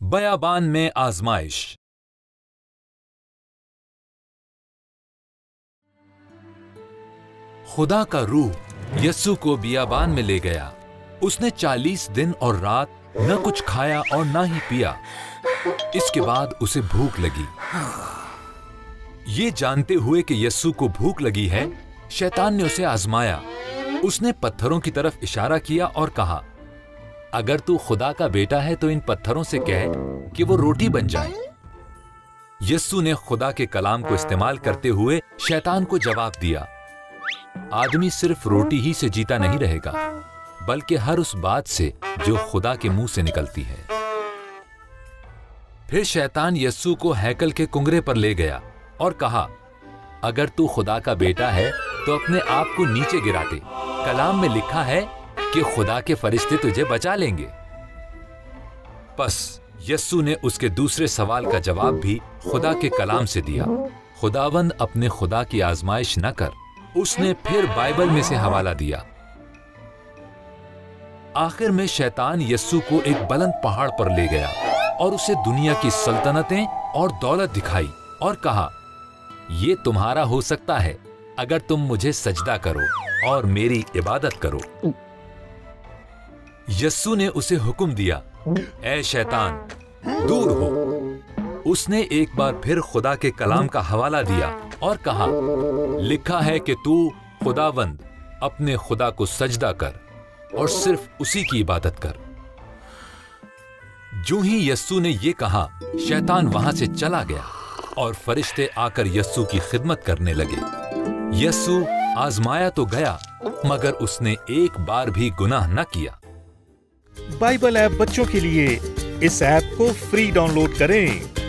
बयाबान में आजमाइश। खुदा का रूह यस्सु को बियाबान में ले गया। उसने 40 दिन और रात न कुछ खाया और न ही पिया। इसके बाद उसे भूख लगी। ये जानते हुए कि यस्सु को भूख लगी है, शैतान ने उसे आजमाया। उसने पत्थरों की तरफ इशारा किया और कहा, अगर तू खुदा का बेटा है तो इन पत्थरों से कह कि वो रोटी बन जाए। यस्सु ने खुदा के कलाम को इस्तेमाल करते हुए शैतान को जवाब दिया, आदमी सिर्फ रोटी ही से जीता नहीं रहेगा, बल्कि हर उस बात से जो खुदा के मुंह से निकलती है। फिर शैतान यस्सु को हैकल के कुंगरे पर ले गया और कहा, अगर तू खुदा का बेटा है तो अपने आप को नीचे गिरा दे। कलाम में लिखा है कि खुदा के फरिश्ते तुझे बचा लेंगे। बस यस्सु ने उसके दूसरे सवाल का जवाब भी खुदा के कलाम से दिया, खुदावंद अपने खुदा की आजमाइश न कर। उसने फिर बाइबल में से हवाला दिया। आखिर में शैतान यस्सु को एक बुलंद पहाड़ पर ले गया और उसे दुनिया की सल्तनतें और दौलत दिखाई और कहा, ये तुम्हारा हो सकता है अगर तुम मुझे सजदा करो और मेरी इबादत करो। यस्सु ने उसे हुक्म दिया, ऐ शैतान दूर हो। उसने एक बार फिर खुदा के कलाम का हवाला दिया और कहा, लिखा है कि तू खुदावंद अपने खुदा को सजदा कर और सिर्फ उसी की इबादत कर। जो ही यस्सु ने यह कहा, शैतान वहां से चला गया और फरिश्ते आकर यस्सु की खिदमत करने लगे। यस्सु आजमाया तो गया, मगर उसने एक बार भी गुनाह न किया। बाइबल ऐप बच्चों के लिए इस ऐप को फ्री डाउनलोड करें।